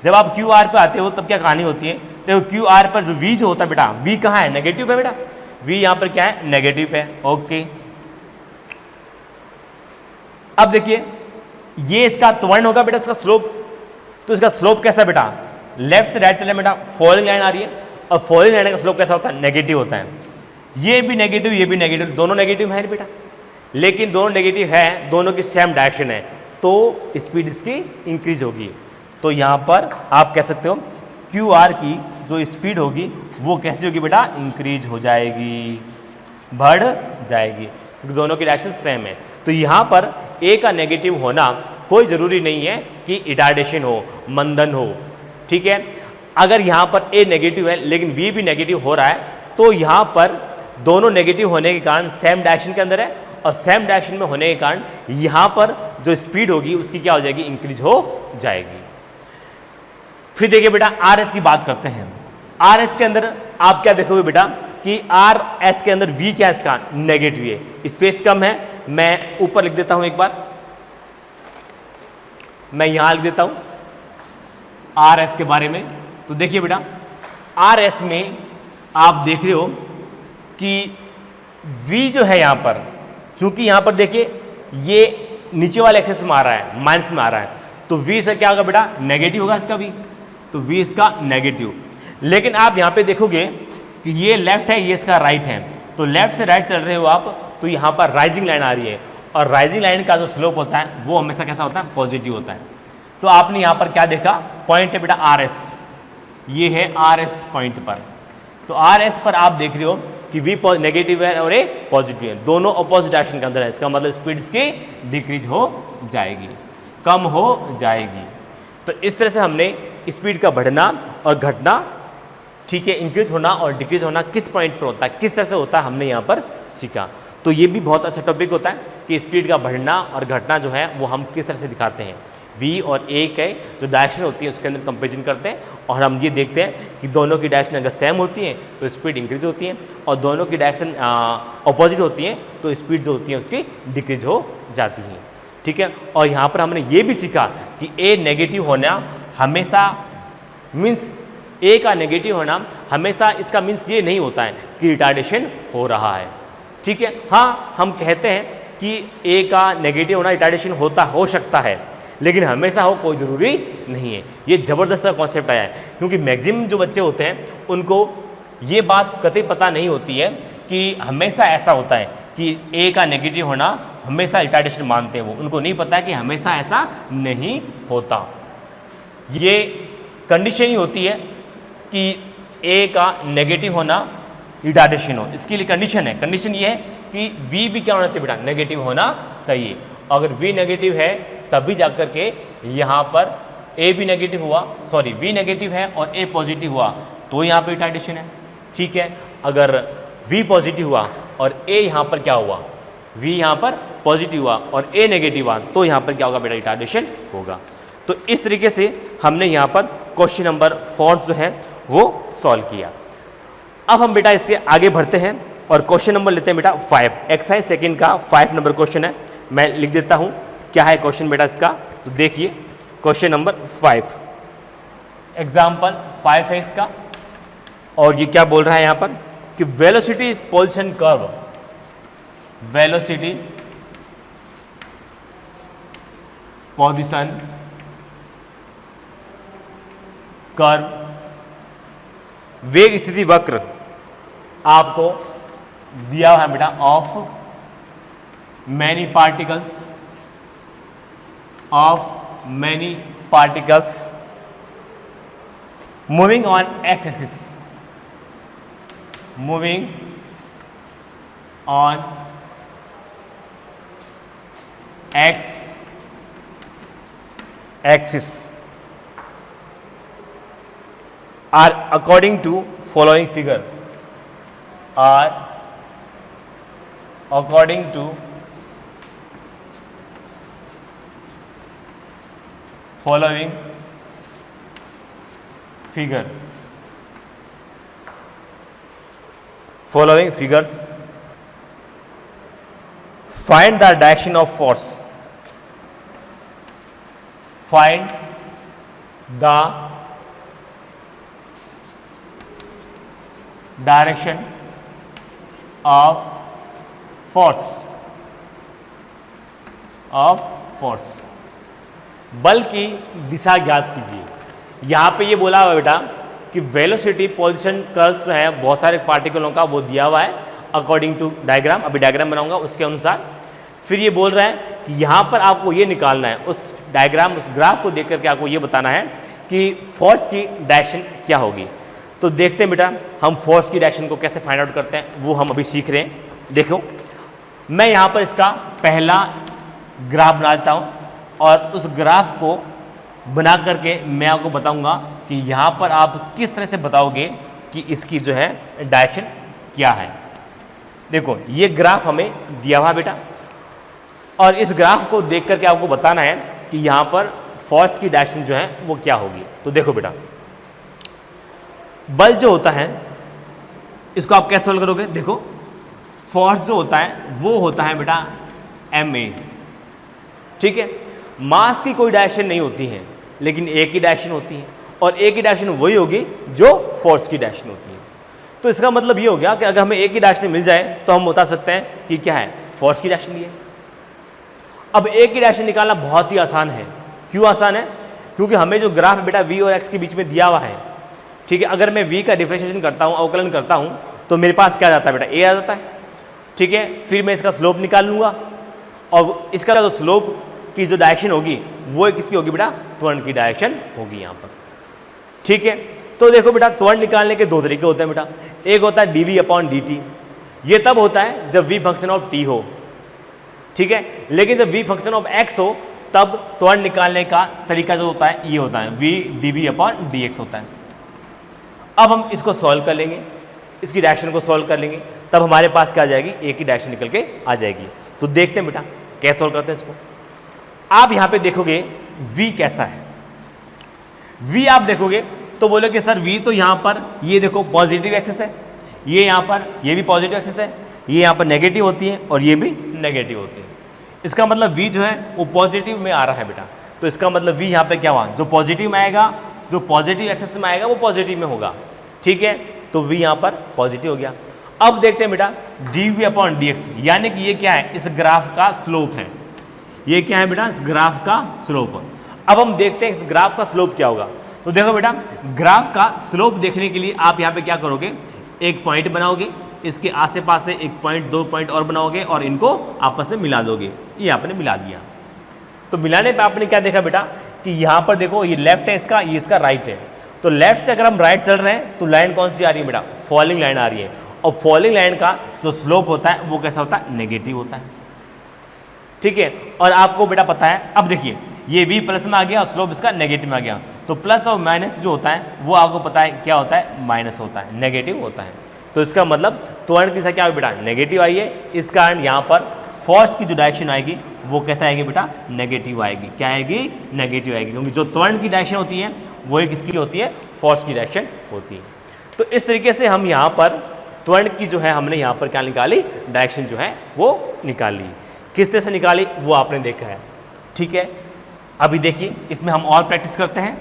जब आप QR पे आते हो तब क्या कहानी होती है, देखो QR पर जो V जो होता है बेटा, V कहाँ है, नेगेटिव है बेटा, V यहाँ पर क्या है, नेगेटिव है। ओके, अब देखिए ये इसका त्वरण होगा बेटा, इसका स्लोप, तो इसका स्लोप कैसा बेटा, लेफ्ट से राइट चले बेटा, फॉलोइंग लाइन आ रही है, और फॉलोइंग लाइन का स्लोप कैसा होता है, नेगेटिव होता है। ये भी नेगेटिव, ये भी नेगेटिव, दोनों नेगेटिव है बेटा, लेकिन दोनों नेगेटिव है, दोनों की सेम डायरेक्शन है, तो स्पीड इसकी इंक्रीज होगी। तो यहाँ पर आप कह सकते हो QR की जो स्पीड होगी वो कैसी होगी बेटा, इंक्रीज हो जाएगी, बढ़ जाएगी, क्योंकि दोनों की डायरेक्शन सेम है। तो यहाँ पर A का नेगेटिव होना कोई ज़रूरी नहीं है कि रिटार्डेशन हो, मंदन हो। ठीक है, अगर यहाँ पर A नेगेटिव है लेकिन V भी नेगेटिव हो रहा है, तो यहाँ पर दोनों नेगेटिव होने के कारण सेम डायरेक्शन के अंदर है, और सेम डायरेक्शन में होने के कारण यहाँ पर जो स्पीड होगी उसकी क्या हो जाएगी, इंक्रीज हो जाएगी। फिर देखिए बेटा RS की बात करते हैं। RS के अंदर आप क्या देखोगे बेटा कि RS के अंदर V क्या है, इसका नेगेटिव है, स्पेस कम है। मैं ऊपर लिख देता हूं एक बार, मैं यहां लिख देता हूं RS के बारे में। तो देखिए बेटा RS में आप देख रहे हो कि V जो है यहां पर, चूंकि यहां पर देखिए ये नीचे वाले एक्सेस में आ रहा है, माइनस में आ रहा है, तो V से क्या होगा बेटा, नेगेटिव होगा इसका V, तो V इसका नेगेटिव। लेकिन आप यहां पे देखोगे कि ये लेफ्ट है, ये इसका राइट है, तो लेफ्ट से राइट चल रहे हो आप, तो यहाँ पर राइजिंग लाइन आ रही है, और राइजिंग लाइन का जो स्लोप होता है वो हमेशा कैसा होता है, पॉजिटिव होता है। तो आपने यहाँ पर क्या देखा, पॉइंट है बेटा RS, ये है RS पॉइंट पर, तो RS पर आप देख रहे हो कि V नेगेटिव है और A पॉजिटिव है, दोनों अपोजिट डायरेक्शन के अंदर है, इसका मतलब स्पीड इसकी डिक्रीज हो जाएगी, कम हो जाएगी। तो इस तरह से हमने स्पीड का बढ़ना और घटना, ठीक है, इंक्रीज होना और डिक्रीज होना किस पॉइंट पर होता है, किस तरह से होता है, हमने यहाँ पर सीखा। तो ये भी बहुत अच्छा टॉपिक होता है कि स्पीड का बढ़ना और घटना जो है वो हम किस तरह से दिखाते हैं। V और A के जो डायरेक्शन होती है उसके अंदर कंपेरिजन करते हैं, और हम ये देखते हैं कि दोनों की डायरेक्शन अगर सेम होती है तो स्पीड इंक्रीज होती है, और दोनों की डायरेक्शन अपोजिट होती है तो स्पीड जो होती है उसकी डिक्रीज हो जाती है। ठीक है, और यहाँ पर हमने ये भी सीखा कि A नेगेटिव होना हमेशा मीन्स, A का नेगेटिव होना हमेशा इसका मीन्स ये नहीं होता है कि रिटार्डेशन हो रहा है। ठीक है, हाँ हम कहते हैं कि A का नेगेटिव होना रिटार्डेशन होता हो सकता है, लेकिन हमेशा हो कोई ज़रूरी नहीं है। ये ज़बरदस्त कॉन्सेप्ट आया है, क्योंकि मैक्सिमम जो बच्चे होते हैं उनको ये बात कतई पता नहीं होती है कि हमेशा ऐसा होता है कि A का नेगेटिव होना हमेशा रिटार्डेशन मानते हैं, वो उनको नहीं पता है कि हमेशा ऐसा नहीं होता। ये कंडीशन ही होती है कि A का नेगेटिव होना रिटार्डेशन हो, इसके लिए कंडीशन है, कंडीशन ये है कि V भी क्या होना चाहिए बेटा, नेगेटिव होना चाहिए। अगर V नेगेटिव है तभी जाकर के यहाँ पर A भी नेगेटिव हुआ, सॉरी V नेगेटिव है और A पॉजिटिव हुआ तो यहाँ पर रिटार्डेशन है। ठीक है, अगर V पॉजिटिव हुआ और A यहाँ पर क्या हुआ, V यहाँ पर पॉजिटिव हुआ और A नेगेटिव हुआ तो यहाँ पर क्या होगा बेटा, रिटार्डेशन होगा। तो इस तरीके से हमने यहाँ पर क्वेश्चन नंबर 4 जो है वो सॉल्व किया। अब हम बेटा इससे आगे बढ़ते हैं और क्वेश्चन नंबर लेते हैं बेटा 5। एक्सरसाइज सेकंड का 5 नंबर क्वेश्चन है, मैं लिख देता हूं क्या है क्वेश्चन बेटा इसका। तो देखिए क्वेश्चन नंबर 5, एग्जाम्पल 5 है इसका, और ये क्या बोल रहा है यहां पर कि velocity position curve, velocity position curve, वेग स्थिति वक्र आपको दिया हुआ है बेटा of many particles moving on X axis, moving on X axis are according to following figure, are according to following figure, following figures. Find the direction of force, find the direction of force, बल की दिशा ज्ञात कीजिए। यहां पे ये बोला हुआ बेटा कि वेलोसिटी पोजीशन कर्व्स है बहुत सारे पार्टिकलों का, वो दिया हुआ है अकॉर्डिंग टू डायग्राम, अभी डायग्राम बनाऊंगा उसके अनुसार। फिर ये बोल रहा है कि यहां पर आपको ये निकालना है, उस डायग्राम उस ग्राफ को देख करके आपको ये बताना है कि फोर्स की डायरेक्शन क्या होगी। तो देखते हैं बेटा हम फोर्स की डायरेक्शन को कैसे फाइंड आउट करते हैं, वो हम अभी सीख रहे हैं। देखो मैं यहाँ पर इसका पहला ग्राफ बना देता हूँ और उस ग्राफ को बना करके मैं आपको बताऊँगा कि यहाँ पर आप किस तरह से बताओगे कि इसकी जो है डायरेक्शन क्या है। देखो ये ग्राफ हमें दिया हुआ बेटा, और इस ग्राफ को देख करके आपको बताना है कि यहाँ पर फोर्स की डायरेक्शन जो है वो क्या होगी। तो देखो बेटा बल जो होता है इसको आप कैसे सॉल्व करोगे। देखो फोर्स जो होता है वो होता है बेटा ma, ठीक है। मास की कोई डायरेक्शन नहीं होती है, लेकिन एक ही डायरेक्शन होती है, और एक ही डायरेक्शन वही होगी जो फोर्स की डायरेक्शन होती है। तो इसका मतलब ये हो गया कि अगर हमें एक ही डायरेक्शन मिल जाए तो हम बता सकते हैं कि क्या है, फोर्स की डायरेक्शन ये है। अब एक ही डायरेक्शन निकालना बहुत ही आसान है। क्यों आसान है? क्योंकि हमें जो ग्राफ बेटा v और x के बीच में दिया हुआ है, ठीक है, अगर मैं v का डिफरेंशिएशन करता हूँ, अवकलन करता हूँ, तो मेरे पास क्या जाता है बेटा, a आ जाता है, ठीक है। फिर मैं इसका स्लोप निकाल लूँगा, और इसका जो स्लोप की जो डायरेक्शन होगी वो किसकी होगी बेटा, त्वरण की डायरेक्शन होगी यहाँ पर, ठीक है। तो देखो बेटा त्वरण निकालने के दो तरीके होते हैं बेटा, एक होता है dv/dt, ये तब होता है जब v फंक्शन ऑफ t हो, ठीक है। लेकिन जब v फंक्शन ऑफ x हो तब त्वरण निकालने का तरीका जो होता है ये होता है v dv/dx होता है। अब हम इसको सॉल्व कर लेंगे, इसकी डायरेक्शन को सॉल्व कर लेंगे, तब हमारे पास क्या आ जाएगी, एक ही डायरेक्शन निकल के आ जाएगी। तो देखते हैं बेटा कैसे सॉल्व करते हैं इसको। आप यहाँ पे देखोगे v कैसा है, v आप देखोगे तो बोलोगे सर v तो यहाँ पर ये देखो पॉजिटिव एक्सिस है, ये यहाँ पर ये भी पॉजिटिव एक्सिस है, ये यहाँ पर नेगेटिव होती है और ये भी नेगेटिव होती है। इसका मतलब v जो है वो पॉजिटिव में आ रहा है बेटा, तो इसका मतलब v यहाँ पे क्या हुआ, जो पॉजिटिव में आएगा, जो पॉजिटिव एक्सिस में आएगा वो पॉजिटिव में होगा, ठीक है। तो v यहाँ पर पॉजिटिव हो गया। अब देखते हैं बेटा dv/dx, यानी कि ये क्या है, इस ग्राफ का स्लोप है। ये क्या है बेटा, इस ग्राफ का स्लोप। अब हम देखते हैं इस ग्राफ का स्लोप क्या होगा। तो देखो बेटा ग्राफ का स्लोप देखने के लिए आप यहाँ पे क्या करोगे, एक पॉइंट बनाओगे, इसके आसे पास से एक पॉइंट, दो पॉइंट और बनाओगे और इनको आपस में मिला दोगे। ये आपने मिला दिया। तो मिलाने पे आपने क्या देखा बेटा कि यहाँ पर देखो ये लेफ्ट है इसका, ये इसका राइट है। तो लेफ्ट से अगर हम राइट चल रहे हैं तो लाइन कौन सी आ रही है बेटा, फॉलिंग लाइन आ रही है। और फॉलिंग लाइन का जो स्लोप होता है वो कैसा होता है, नेगेटिव होता है, ठीक है। और आपको बेटा पता है, अब देखिए ये v प्लस में आ गया और स्लोप इसका नेगेटिव में आ गया, तो प्लस और माइनस जो होता है वो आपको पता है क्या होता है, माइनस होता है, नेगेटिव होता है। तो इसका मतलब त्वरण की दिशा क्या होगी बेटा, नेगेटिव आई है। इस कारण यहाँ पर फोर्स की जो डायरेक्शन आएगी वो कैसा आएगी बेटा, नेगेटिव आएगी। क्या आएगी, नेगेटिव आएगी, क्योंकि जो त्वरण की डायरेक्शन होती है वो एक किसकी होती है, फोर्स की डायरेक्शन होती है। तो इस तरीके से हम यहाँ पर त्वरण की जो है हमने यहाँ पर क्या निकाली, डायरेक्शन जो है वो निकाली। किस तरह से निकाली वो आपने देखा है, ठीक है। अभी देखिए इसमें हम और प्रैक्टिस करते हैं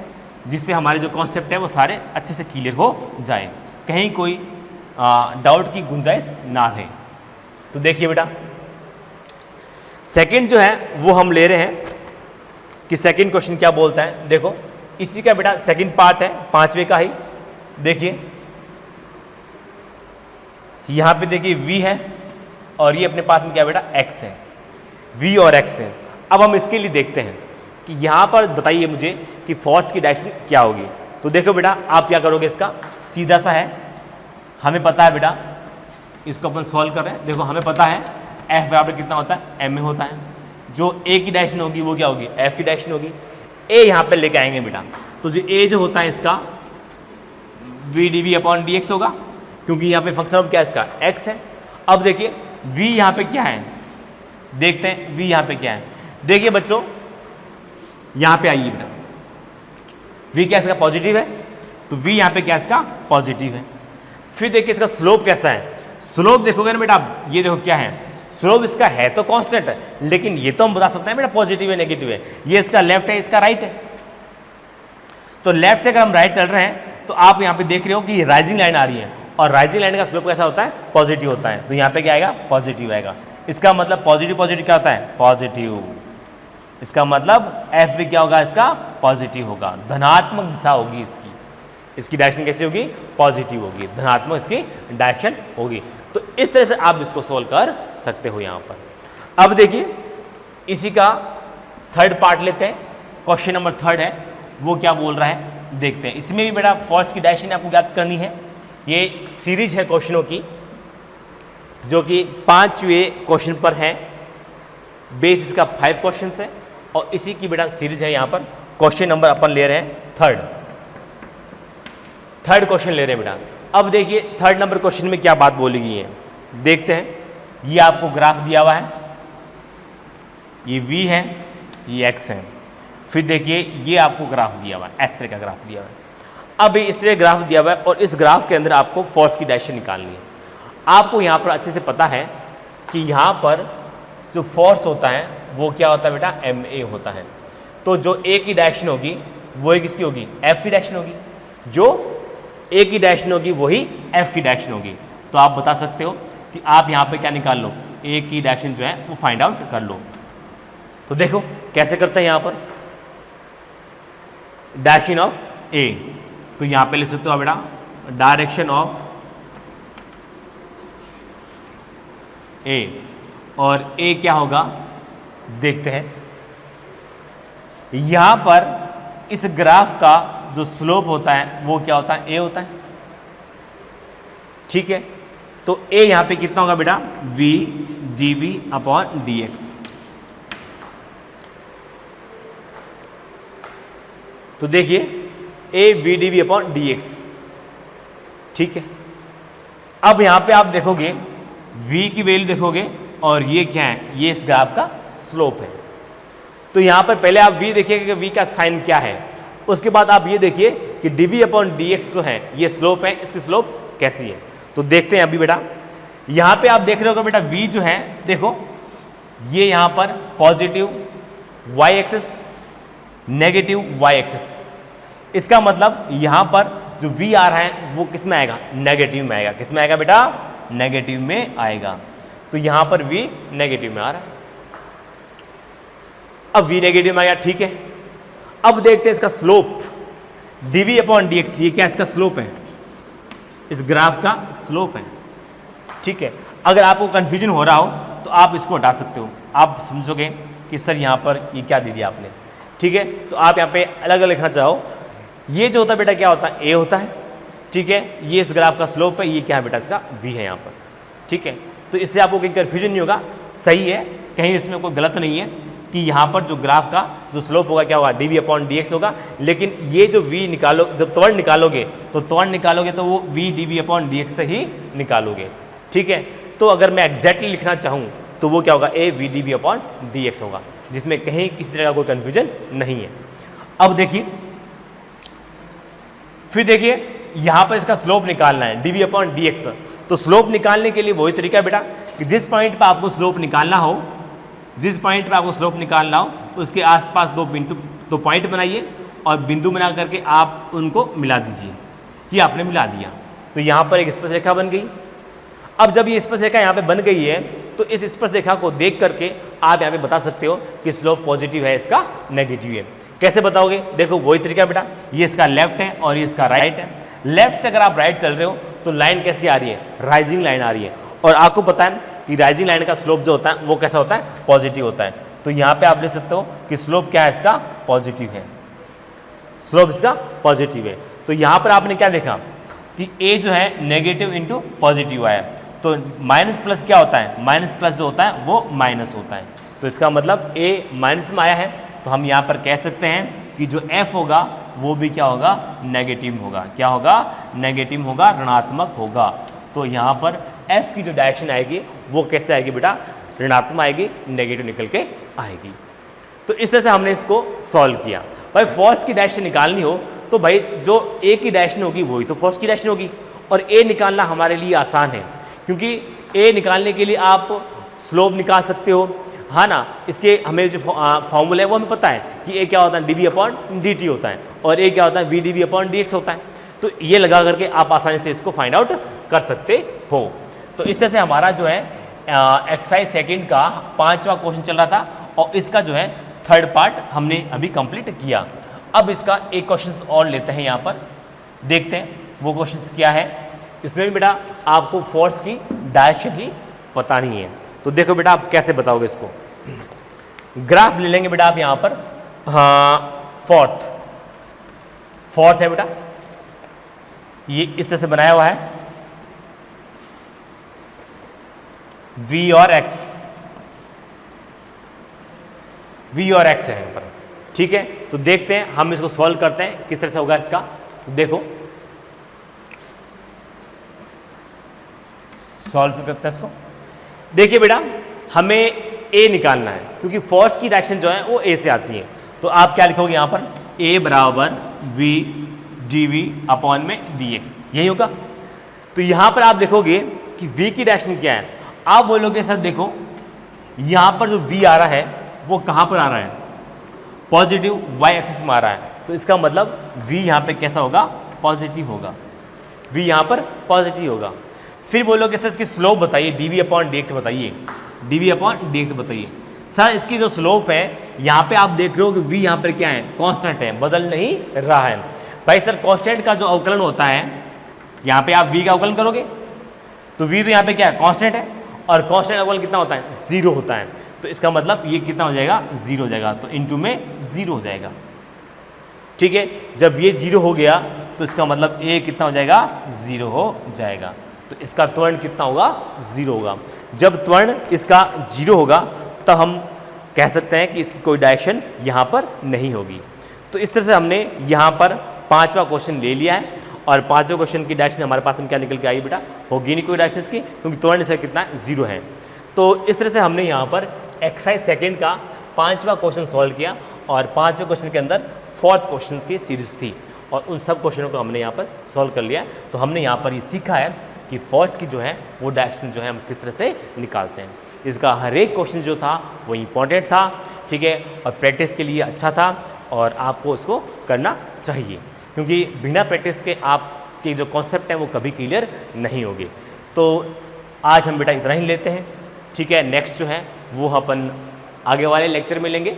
जिससे हमारे जो कॉन्सेप्ट है वो सारे अच्छे से क्लियर हो जाए, कहीं कोई डाउट की गुंजाइश ना रहे। तो देखिए बेटा सेकंड जो है वो हम ले रहे हैं कि सेकंड क्वेश्चन क्या बोलता है। देखो इसी का बेटा सेकंड पार्ट है, 5वें का ही। देखिए यहां पे देखिए v है और ये अपने पास में क्या बेटा x है, v और x है। अब हम इसके लिए देखते हैं कि यहां पर बताइए मुझे कि फोर्स की डायरेक्शन क्या होगी। तो देखो बेटा आप क्या करोगे, इसका सीधा सा है, हमें पता है बेटा, इसको अपन सॉल्व कर रहे हैं। देखो हमें पता है F बराबर कितना होता है, m में होता है। जो a की डायरेक्शन होगी वो क्या होगी, F की डायरेक्शन होगी। a यहाँ पे लेके आएंगे बेटा, तो जो a जो होता है इसका v dv अपॉन dx होगा, क्योंकि यहाँ पे फंक्शन ऑफ क्या है इसका x है। अब देखिए v यहाँ पे क्या है, देखते हैं v यहाँ पे क्या है। देखिए बच्चों यहाँ पे आइए बेटा, v क्या इसका पॉजिटिव है, तो v यहाँ पे क्या इसका पॉजिटिव है। फिर देखिए इसका स्लोप कैसा है, स्लोप देखोगे ना बेटा, ये देखो क्या है, स्लोप इसका है तो कांस्टेंट है, लेकिन ये तो हम बता सकते हैं बेटा पॉजिटिव है नेगेटिव है। ये इसका लेफ्ट है, इसका राइट है। तो लेफ्ट से अगर हम राइट चल रहे हैं तो आप यहाँ पे देख रहे हो कि राइजिंग लाइन आ रही है, और राइजिंग लाइन का स्लोप कैसा होता है, पॉजिटिव होता है। तो यहाँ पे क्या आएगा, पॉजिटिव आएगा। इसका मतलब पॉजिटिव पॉजिटिव क्या होता है, पॉजिटिव। इसका मतलब एफ भी क्या होगा, इसका पॉजिटिव होगा, धनात्मक दिशा होगी इसकी। इसकी डायरेक्शन कैसी होगी, पॉजिटिव होगी, धनात्मक इसकी डायरेक्शन होगी। तो इस तरह से आप इसको सोल्व कर सकते हो यहाँ पर। अब देखिए इसी का थर्ड पार्ट लेते हैं, क्वेश्चन नंबर 3 है, वो क्या बोल रहा है देखते हैं। इसमें भी बेटा फोर्स की डायरेक्शन आपको ज्ञात करनी है। ये सीरीज है क्वेश्चनों की जो कि 5वें क्वेश्चन पर है, बेस इसका 5 क्वेश्चन है, और इसी की बेटा सीरीज है। यहाँ पर क्वेश्चन नंबर अपन ले रहे हैं थर्ड क्वेश्चन ले रहे हैं बेटा। अब देखिए थर्ड नंबर क्वेश्चन में क्या बात बोली गई है, देखते हैं। ये आपको ग्राफ दिया हुआ है, ये v है, ये x है। फिर देखिए ये आपको ग्राफ दिया हुआ है, इस तरह का ग्राफ दिया हुआ है। अब इस तरह ग्राफ दिया हुआ है और इस ग्राफ के अंदर आपको फोर्स की डायरेक्शन निकालनी है। आपको यहाँ पर अच्छे से पता है कि यहाँ पर जो फोर्स होता है वो क्या होता है बेटा, ma होता है। तो जो a की डायरेक्शन होगी वो किसकी होगी, f की डायरेक्शन होगी। जो a की डायरेक्शन होगी वही f की डायरेक्शन होगी। तो आप बता सकते हो कि आप यहाँ पे क्या निकाल लो, a की डायरेक्शन जो है वो फाइंड आउट कर लो। तो देखो कैसे करते हैं यहाँ पर, डायरेक्शन ऑफ a, तो यहाँ पे लिख सकते हो बेटा डायरेक्शन ऑफ a, और a क्या होगा देखते हैं। यहाँ पर इस ग्राफ का जो स्लोप होता है वो क्या होता है, a होता है, ठीक है। तो a यहाँ पे कितना होगा बेटा, v dv अपॉन dx। तो देखिए a v dv upon dx, ठीक है। अब यहाँ पे आप देखोगे v की वैल्यू देखोगे, और ये क्या है, ये इस ग्राफ का स्लोप है। तो यहाँ पर पहले आप v देखिएगा कि v का साइन क्या है, उसके बाद आप ये देखिए कि dv अपॉन dx जो है ये स्लोप है, इसकी स्लोप कैसी है। तो देखते हैं अभी बेटा, यहाँ पे आप देख रहे हो बेटा v जो है, देखो ये यहाँ पर positive y axis, negative y axis. इसका मतलब यहाँ पर जो v आ रहा है वो किस में आएगा, नेगेटिव में आएगा। किस में आएगा बेटा, नेगेटिव में आएगा। तो यहाँ पर v नेगेटिव में आ रहा है। अब v नेगेटिव में आ गया, ठीक है। अब देखते हैं इसका स्लोप, dv अपॉन dx, ये क्या इसका स्लोप है, इस ग्राफ का स्लोप है, ठीक है। अगर आपको कंफ्यूजन हो रहा हो तो आप इसको हटा सकते हो, आप समझोगे कि सर यहाँ पर ये क्या दे दिया आपने, ठीक है। तो आप यहाँ पे अलग अलग लिखना चाहो, ये जो होता है बेटा क्या होता है, a होता है, ठीक है। ये इस ग्राफ का स्लोप है, ये क्या है बेटा, इसका v है यहाँ पर, ठीक है। तो इससे आपको कोई कन्फ्यूजन नहीं होगा, सही है, कहीं इसमें कोई गलत नहीं है कि यहाँ पर जो ग्राफ का जो स्लोप होगा क्या होगा, dv अपॉन dx होगा। लेकिन ये जो v निकालो, जब त्वरण निकालोगे तो वो v dv अपॉन dx से ही निकालोगे, ठीक है। तो अगर मैं एग्जैक्टली लिखना चाहूँ तो वो क्या होगा, a v dv upon dx होगा, जिसमें कहीं किसी तरह का कोई कन्फ्यूजन नहीं है। अब देखिए, फिर देखिए यहाँ पर इसका स्लोप निकालना है dv/dx। तो स्लोप निकालने के लिए वही तरीका है बेटा कि जिस पॉइंट पर आपको स्लोप निकालना हो, उसके आसपास दो पॉइंट बनाइए और बिंदु बना करके आप उनको मिला दीजिए। ये आपने मिला दिया तो यहाँ पर एक स्पर्श रेखा बन गई। अब जब ये स्पर्श रेखा यहाँ पे बन गई है तो इस स्पर्श रेखा को देख करके आप यहाँ पे बता सकते हो कि स्लोप पॉजिटिव है, इसका नेगेटिव है। कैसे बताओगे? देखो वही तरीका बेटा, ये इसका लेफ्ट है और ये इसका राइट है। लेफ्ट से अगर आप राइट चल रहे हो तो लाइन कैसी आ रही है? राइजिंग लाइन आ रही है। और आपको पता है कि राइजिंग लाइन का स्लोप जो होता है वो कैसा होता है? पॉजिटिव होता है। तो यहाँ पे आप ले सकते हो कि स्लोप क्या है इसका? पॉजिटिव है। स्लोप इसका पॉजिटिव है। तो यहाँ पर आपने क्या देखा कि ए जो है नेगेटिव इंटू पॉजिटिव आया। तो माइनस प्लस क्या होता है? माइनस प्लस जो होता है वो माइनस होता है। तो इसका मतलब ए माइनस में आया है। तो हम यहाँ पर कह सकते हैं कि जो एफ होगा वो भी क्या होगा? नेगेटिव होगा। क्या होगा? नेगेटिव होगा, ऋणात्मक होगा। तो यहाँ पर एफ की जो डायरेक्शन आएगी वो कैसे आएगी बेटा? ऋणात्मक आएगी, नेगेटिव निकल के आएगी। तो इस तरह से हमने इसको सॉल्व किया। भाई फोर्स की डायरेक्शन निकालनी हो तो भाई जो ए की डायरेक्शन होगी वही तो फोर्स की डायरेक्शन होगी। और ए निकालना हमारे लिए आसान है क्योंकि ए निकालने के लिए आप स्लोप निकाल सकते हो, हाँ ना। इसके हमें जो फॉर्मूला है वो हमें पता है कि ए क्या होता है? dv/dt होता है और ए क्या होता है? vdv/dx होता है। तो ये लगा करके आप आसानी से इसको फाइंड आउट कर सकते हो। तो इस तरह से हमारा जो है एक्सरसाइज सेकंड का 5वां क्वेश्चन चल रहा था और इसका जो है थर्ड पार्ट हमने अभी कंप्लीट किया। अब इसका एक क्वेश्चन और लेते हैं, यहाँ पर देखते हैं वो क्वेश्चन क्या है। इसमें भी बेटा आपको फोर्स की डायरेक्शन ही बतानी है। तो देखो बेटा आप कैसे बताओगे इसको। ग्राफ ले लेंगे बेटा आप यहाँ पर। हाँ, फोर्थ है बेटा, ये इस तरह से बनाया हुआ है v और x है यहाँ पर, ठीक है। तो देखते हैं हम इसको सॉल्व करते हैं किस तरह से होगा इसका। तो देखो सॉल्व करते हैं इसको। देखिए बेटा हमें ए निकालना है क्योंकि फोर्स की डायरेक्शन जो है वो ए से आती है। तो आप क्या लिखोगे यहाँ पर? ए बराबर वी dv/dx, यही होगा। तो यहाँ पर आप देखोगे कि v की डायरेक्शन क्या है। आप बोलोगे सर देखो यहाँ पर जो v आ रहा है वो कहाँ पर आ रहा है? पॉजिटिव y एक्सिस में आ रहा है। तो इसका मतलब v यहाँ पे कैसा होगा? पॉजिटिव होगा। v यहाँ पर पॉजिटिव होगा। फिर बोलोगे सर इसकी स्लोप बताइए, dv/dx बताइए, dv/dx बताइए। सर इसकी जो स्लोप है यहाँ पे आप देख रहे हो कि v यहाँ पर क्या है? कांस्टेंट है, बदल नहीं रहा है। भाई सर कांस्टेंट का जो अवकलन होता है यहाँ पे आप v का अवकलन करोगे तो v तो यहाँ पे क्या है? कांस्टेंट है और कांस्टेंट अवकलन कितना होता है? 0 होता है। तो इसका मतलब ये कितना हो जाएगा? 0 हो जाएगा। तो इनटू में 0 हो जाएगा, ठीक है। जब ये 0 हो गया तो इसका मतलब a कितना हो जाएगा? 0 हो जाएगा। तो इसका त्वरण कितना होगा? 0 होगा। जब त्वरण इसका 0 होगा तो हम कह सकते हैं कि इसकी कोई डायरेक्शन यहाँ पर नहीं होगी। तो इस तरह से हमने यहाँ पर 5वां क्वेश्चन ले लिया है और 5वें क्वेश्चन की डायरेक्शन हमारे पास में क्या निकल के आई बेटा? होगी नहीं कोई डायरेक्शन इसकी क्योंकि त्वरण इसका कितना है? 0 है। तो इस तरह से हमने यहाँ पर एक्सरसाइज सेकंड का 5वां क्वेश्चन सॉल्व किया और 5वें क्वेश्चन के अंदर 4th क्वेश्चन की सीरीज थी और उन सब क्वेश्चनों को हमने यहाँ पर सॉल्व कर लिया। तो हमने यहाँ पर ये सीखा है कि फोर्स की जो है वो डायरेक्शन जो है हम किस तरह से निकालते हैं। इसका हर एक क्वेश्चन जो था वो इम्पोर्टेंट था, ठीक है, और प्रैक्टिस के लिए अच्छा था और आपको इसको करना चाहिए क्योंकि बिना प्रैक्टिस के आपके जो कॉन्सेप्ट हैं वो कभी क्लियर नहीं होंगे। तो आज हम बेटा इतना ही लेते हैं, ठीक है। नेक्स्ट जो है वो अपन आगे वाले लेक्चर में लेंगे।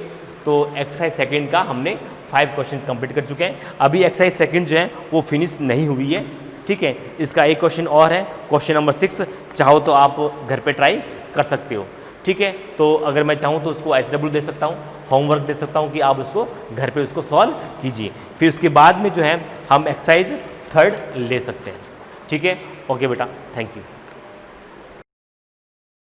तो एक्सरसाइज सेकंड का हमने 5 क्वेश्चन कंप्लीट कर चुके हैं। अभी एक्सरसाइज सेकंड जो है वो फिनिश नहीं हुई है, ठीक है। इसका एक क्वेश्चन और है, क्वेश्चन नंबर 6। चाहो तो आप घर पे ट्राई कर सकते हो, ठीक है। तो अगर मैं चाहूँ तो उसको SW दे सकता हूँ, होमवर्क दे सकता हूँ कि आप उसको घर पे उसको सॉल्व कीजिए। फिर उसके बाद में जो है हम एक्सरसाइज 3rd ले सकते हैं, ठीक है। ओके बेटा, थैंक यू।